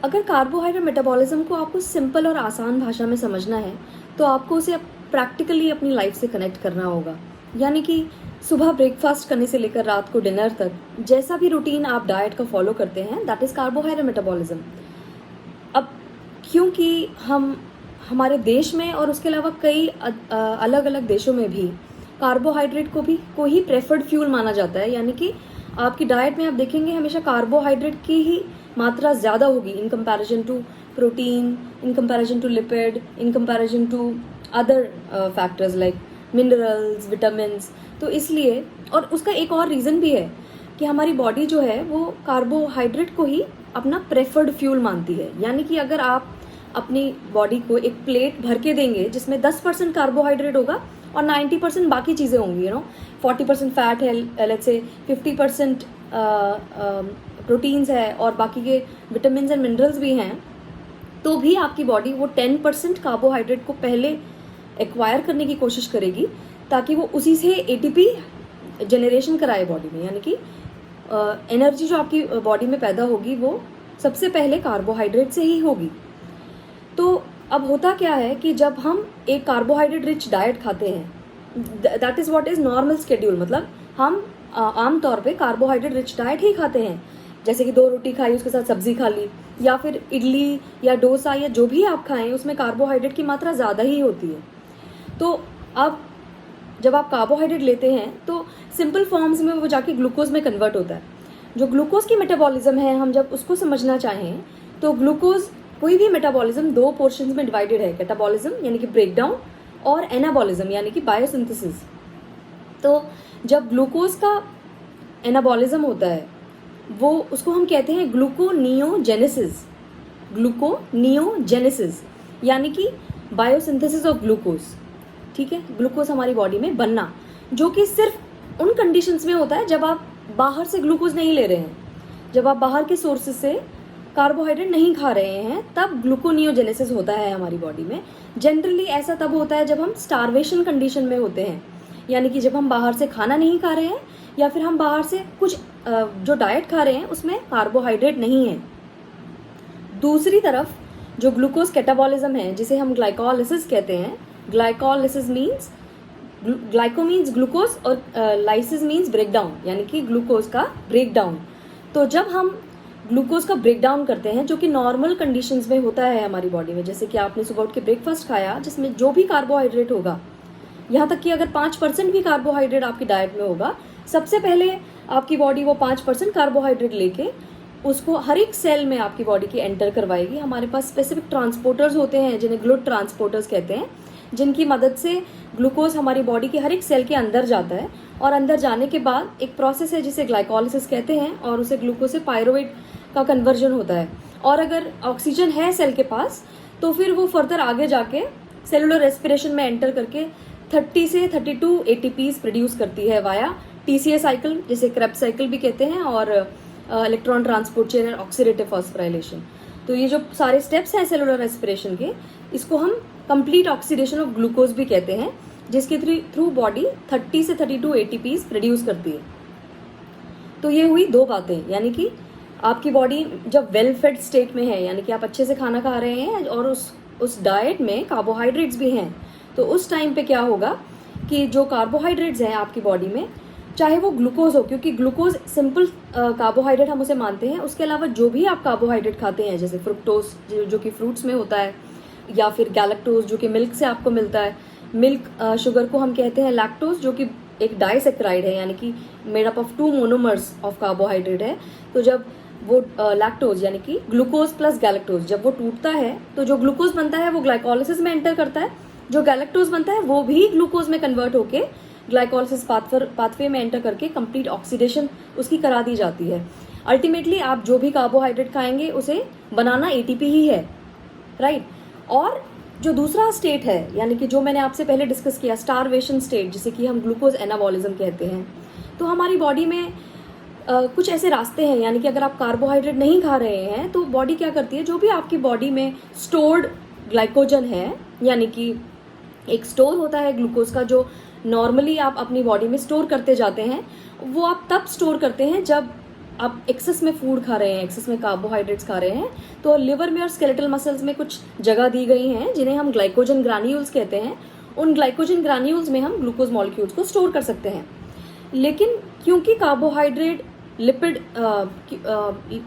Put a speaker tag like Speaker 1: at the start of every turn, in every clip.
Speaker 1: अगर carbohydrate metabolism को आपको सिंपल और आसान भाषा में समझना है तो आपको उसे प्रैक्टिकली अपनी लाइफ से कनेक्ट करना होगा। यानी कि सुबह ब्रेकफास्ट करने से लेकर रात को डिनर तक जैसा भी रूटीन आप डाइट का फॉलो करते हैं, दैट इज़ कार्बोहाइड्रेट मेटाबॉलिज्म। अब क्योंकि हमारे देश में और उसके अलावा कई अलग अलग देशों में भी कार्बोहाइड्रेट को ही प्रेफर्ड फ्यूल माना जाता है। यानी कि आपकी डाइट में आप देखेंगे हमेशा कार्बोहाइड्रेट की ही मात्रा ज़्यादा होगी in comparison to protein, in comparison to lipid, in comparison to other factors like minerals, vitamins. तो इसलिए, और उसका एक और रीज़न भी है कि हमारी बॉडी जो है वो कार्बोहाइड्रेट को ही अपना प्रेफर्ड फ्यूल मानती है। यानी कि अगर आप अपनी बॉडी को एक प्लेट भर के देंगे जिसमें 10% कार्बोहाइड्रेट होगा और 90% बाकी चीज़ें होंगी, 40% फैट है, लेट्स से 50% प्रोटीन्स है और बाकी के विटामिन्स एंड मिनरल्स भी हैं, तो भी आपकी बॉडी वो 10% कार्बोहाइड्रेट को पहले एक्वायर करने की कोशिश करेगी ताकि वो उसी से एटीपी जनरेशन कराए बॉडी में। यानी कि एनर्जी जो आपकी बॉडी में पैदा होगी वो सबसे पहले कार्बोहाइड्रेट से ही होगी। तो अब होता क्या है कि जब हम एक कार्बोहाइड्रेट रिच डाइट खाते हैं, that is what is normal schedule, मतलब हम आम तौर पे कार्बोहाइड्रेट रिच डाइट ही खाते हैं। जैसे कि 2 रोटी खाई, उसके साथ सब्जी खा ली, या फिर इडली या डोसा या जो भी आप खाएं उसमें कार्बोहाइड्रेट की मात्रा ज़्यादा ही होती है। तो अब जब आप कार्बोहाइड्रेट लेते हैं तो सिंपल फॉर्म्स में वो जाके ग्लूकोज में कन्वर्ट होता है। जो ग्लूकोज की मेटाबॉलिज्म है, हम जब उसको समझना चाहें तो ग्लूकोज कोई भी मेटाबॉलिज्म 2 पोर्शंस में डिवाइडेड है, कैटाबॉलिज्म यानी कि ब्रेकडाउन और एनाबॉलिज्म यानी कि बायोसिंथेसिस। तो जब ग्लूकोज का एनाबॉलिज्म होता है वो उसको हम कहते हैं ग्लूकोनियोजेनेसिस। ग्लूकोनियोजेनेसिस यानी कि बायोसिंथेसिस ऑफ ग्लूकोज। ठीक है, ग्लूकोज हमारी बॉडी में बनना, जो कि सिर्फ उन कंडीशंस में होता है जब आप बाहर से ग्लूकोज नहीं ले रहे हैं, जब आप बाहर के सोर्सेज से कार्बोहाइड्रेट नहीं खा रहे हैं, तब ग्लूकोनियोजेनेसिस होता है हमारी बॉडी में। जनरली ऐसा तब होता है जब हम स्टारवेशन कंडीशन में होते हैं, यानी कि जब हम बाहर से खाना नहीं खा रहे हैं या फिर हम बाहर से कुछ जो डाइट खा रहे हैं उसमें कार्बोहाइड्रेट नहीं है। दूसरी तरफ जो ग्लूकोज कैटाबॉलिज्म है जिसे हम ग्लाइकोलिसिस कहते हैं, glycolysis means glyco means glucose और लाइसिस मीन्स ब्रेकडाउन, यानी कि ग्लूकोज का ब्रेकडाउन। तो जब हम ग्लूकोज का ब्रेकडाउन करते हैं, जो कि नॉर्मल कंडीशंस में होता है हमारी बॉडी में, जैसे कि आपने सुबह उठ के ब्रेकफास्ट खाया जिसमें जो भी कार्बोहाइड्रेट होगा, यहाँ तक कि अगर 5% भी कार्बोहाइड्रेट आपकी डाइट में होगा, सबसे पहले आपकी बॉडी वो 5% कार्बोहाइड्रेट लेके उसको हर एक सेल में आपकी बॉडी की एंटर करवाएगी। हमारे पास स्पेसिफिक ट्रांसपोर्टर्स होते हैं जिन्हें ग्लूट ट्रांसपोर्टर्स कहते हैं, जिनकी मदद से ग्लूकोज हमारी बॉडी के हर एक सेल के अंदर जाता है और अंदर जाने के बाद एक प्रोसेस है जिसे ग्लाइकोलिसिस कहते हैं और उसे ग्लूकोज से पायरुवेट का कन्वर्जन होता है। और अगर ऑक्सीजन है सेल के पास तो फिर वो फर्दर आगे जाके सेलुलर रेस्पिरेशन में एंटर करके 30 से 32 एटीपीज प्रोड्यूस करती है वाया टीसीए साइकिल, जिसे क्रेब्स साइकिल भी कहते हैं, और electron transport chain and oxidative phosphorylation. तो ये जो सारे स्टेप्स हैं सेलुलर रेस्पिरेशन के, इसको हम कंप्लीट ऑक्सीडेशन ऑफ ग्लूकोज भी कहते हैं, जिसके थ्रू बॉडी 30 से 32 एटीपीज प्रोड्यूस करती है। तो ये हुई 2 बातें, यानी कि आपकी बॉडी जब वेल फेड स्टेट में है, यानी कि आप अच्छे से खाना खा रहे हैं और उस डाइट में कार्बोहाइड्रेट्स भी हैं, तो उस टाइम पे क्या होगा कि जो कार्बोहाइड्रेट्स हैं आपकी बॉडी में, चाहे वो ग्लूकोज हो, क्योंकि ग्लूकोज सिंपल कार्बोहाइड्रेट हम उसे मानते हैं, उसके अलावा जो भी आप कार्बोहाइड्रेट खाते हैं, जैसे फ्रुक्टोज जो कि फ्रूट्स में होता है, या फिर गैलेक्टोज जो कि मिल्क से आपको मिलता है। मिल्क शुगर को हम कहते हैं लैक्टोज, जो कि एक डाइसेक्राइड है, यानी कि made up of 2 monomers of carbohydrate है। तो जब वो लैक्टोज यानी कि ग्लूकोज प्लस गैलेक्टोज जब वो टूटता है तो जो ग्लूकोज बनता है वो ग्लाइकोलिसिस में एंटर करता है, जो गैलेक्टोज बनता है वो भी ग्लूकोज में कन्वर्ट होके ग्लाइकोलिसिस पाथवे में एंटर करके कंप्लीट ऑक्सीडेशन उसकी करा दी जाती है। अल्टीमेटली आप जो भी कार्बोहाइड्रेट खाएंगे उसे बनाना एटीपी ही है, राइट। और जो दूसरा स्टेट है, यानी कि जो मैंने आपसे पहले डिस्कस किया, स्टारवेशन स्टेट, जिसे कि हम ग्लूकोज एनाबॉलिज्म कहते हैं, तो हमारी बॉडी में कुछ ऐसे रास्ते हैं, यानी कि अगर आप कार्बोहाइड्रेट नहीं खा रहे हैं तो बॉडी क्या करती है, जो भी आपकी बॉडी में स्टोर्ड ग्लाइकोजन है, यानी कि एक स्टोर होता है ग्लूकोज का जो नॉर्मली आप अपनी बॉडी में स्टोर करते जाते हैं, वो आप तब स्टोर करते हैं जब आप एक्सेस में फूड खा रहे हैं, एक्सेस में कार्बोहाइड्रेट्स खा रहे हैं, तो लिवर में और स्केलेटल मसल्स में कुछ जगह दी गई हैं जिन्हें हम ग्लाइकोजन ग्रान्यूल्स कहते हैं। उन ग्लाइकोजन ग्रान्यूल्स में हम ग्लूकोज मॉलिक्यूल्स को स्टोर कर सकते हैं। लेकिन क्योंकि कार्बोहाइड्रेट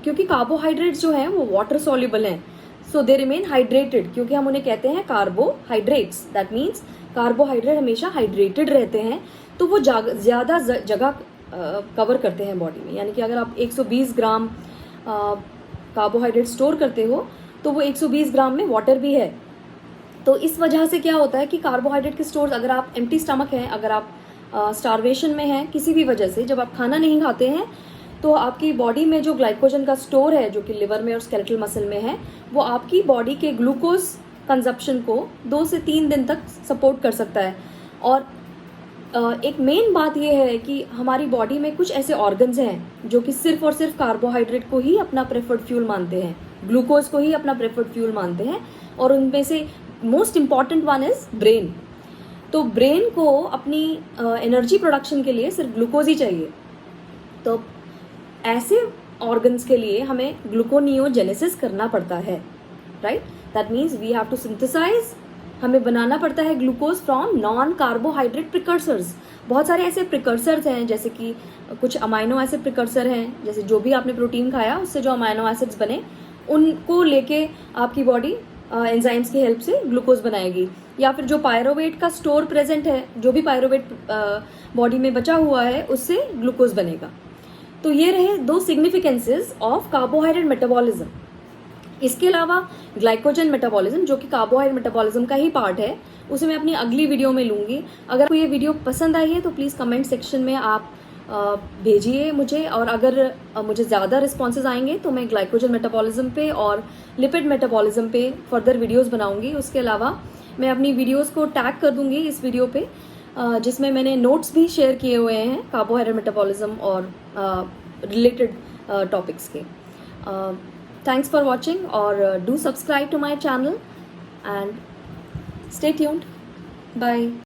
Speaker 1: क्योंकि कार्बोहाइड्रेट्स जो हैं वो वाटर सॉल्युबल हैं, सो दे रिमेन हाइड्रेटेड, क्योंकि हम उन्हें कहते हैं कार्बोहाइड्रेट्स। दैट मीन्स कार्बोहाइड्रेट हमेशा हाइड्रेटेड रहते हैं, तो वो ज़्यादा जगह कवर करते हैं बॉडी में। यानी कि अगर आप 120 ग्राम कार्बोहाइड्रेट स्टोर करते हो तो वो 120 ग्राम में वाटर भी है। तो इस वजह से क्या होता है कि कार्बोहाइड्रेट के स्टोर्स, अगर आप एम्प्टी स्टमक हैं, अगर आप स्टारवेशन में हैं, किसी भी वजह से जब आप खाना नहीं खाते हैं, तो आपकी बॉडी में जो ग्लाइकोजन का स्टोर है जो कि लिवर में और स्केलेटल मसल में है, वो आपकी बॉडी के ग्लूकोज कंजप्शन को 2 से 3 दिन तक सपोर्ट कर सकता है। और एक मेन बात यह है कि हमारी बॉडी में कुछ ऐसे ऑर्गन्स हैं जो कि सिर्फ और सिर्फ कार्बोहाइड्रेट को ही अपना प्रेफर्ड फ्यूल मानते हैं, ग्लूकोज को ही अपना प्रेफर्ड फ्यूल मानते हैं, और उनमें से most important one is brain. तो ब्रेन को अपनी एनर्जी प्रोडक्शन के लिए सिर्फ ग्लूकोज ही चाहिए। तो ऐसे ऑर्गन्स के लिए हमें ग्लूकोनियोजेनेसिस करना पड़ता है, right. That means we have to synthesise, हमें बनाना पड़ता है glucose from non carbohydrate precursors. बहुत सारे ऐसे प्रिकर्सर्स हैं, जैसे कि कुछ अमाइनो एसिड प्रिकर्सर हैं, जैसे जो भी आपने प्रोटीन खाया उससे जो अमाइनो एसिड्स बने उनको लेके आपकी बॉडी एंजाइम्स की हेल्प से ग्लूकोज बनाएगी। या फिर जो पायरोवेट का स्टोर प्रेजेंट है, जो भी पायरोवेट बॉडी में बचा हुआ है, उससे ग्लूकोज बनेगा। तो ये रहे 2 सिग्निफिकेंसेस ऑफ कार्बोहाइड्रेट मेटाबॉलिज्म। इसके अलावा ग्लाइकोजन मेटाबॉलिज्म, जो कि कार्बोहाइड्रेट मेटाबॉलिज्म का ही पार्ट है, उसे मैं अपनी अगली वीडियो में लूँगी। अगर आपको ये वीडियो पसंद आई है तो प्लीज़ कमेंट सेक्शन में आप भेजिए मुझे, और अगर मुझे ज़्यादा रिस्पॉन्सेज आएंगे तो मैं ग्लाइकोजन मेटाबॉलिज्म पे और लिपिड मेटाबॉलिज्म पे फर्दर वीडियोस बनाऊंगी। उसके अलावा मैं अपनी वीडियोस को टैग कर दूंगी इस वीडियो पे, जिसमें मैंने नोट्स भी शेयर किए हुए हैं कार्बोहाइड्रेट मेटाबॉलिज्म और रिलेटेड टॉपिक्स के। थैंक्स फॉर वॉचिंग, और do subscribe to my channel and stay tuned. Bye.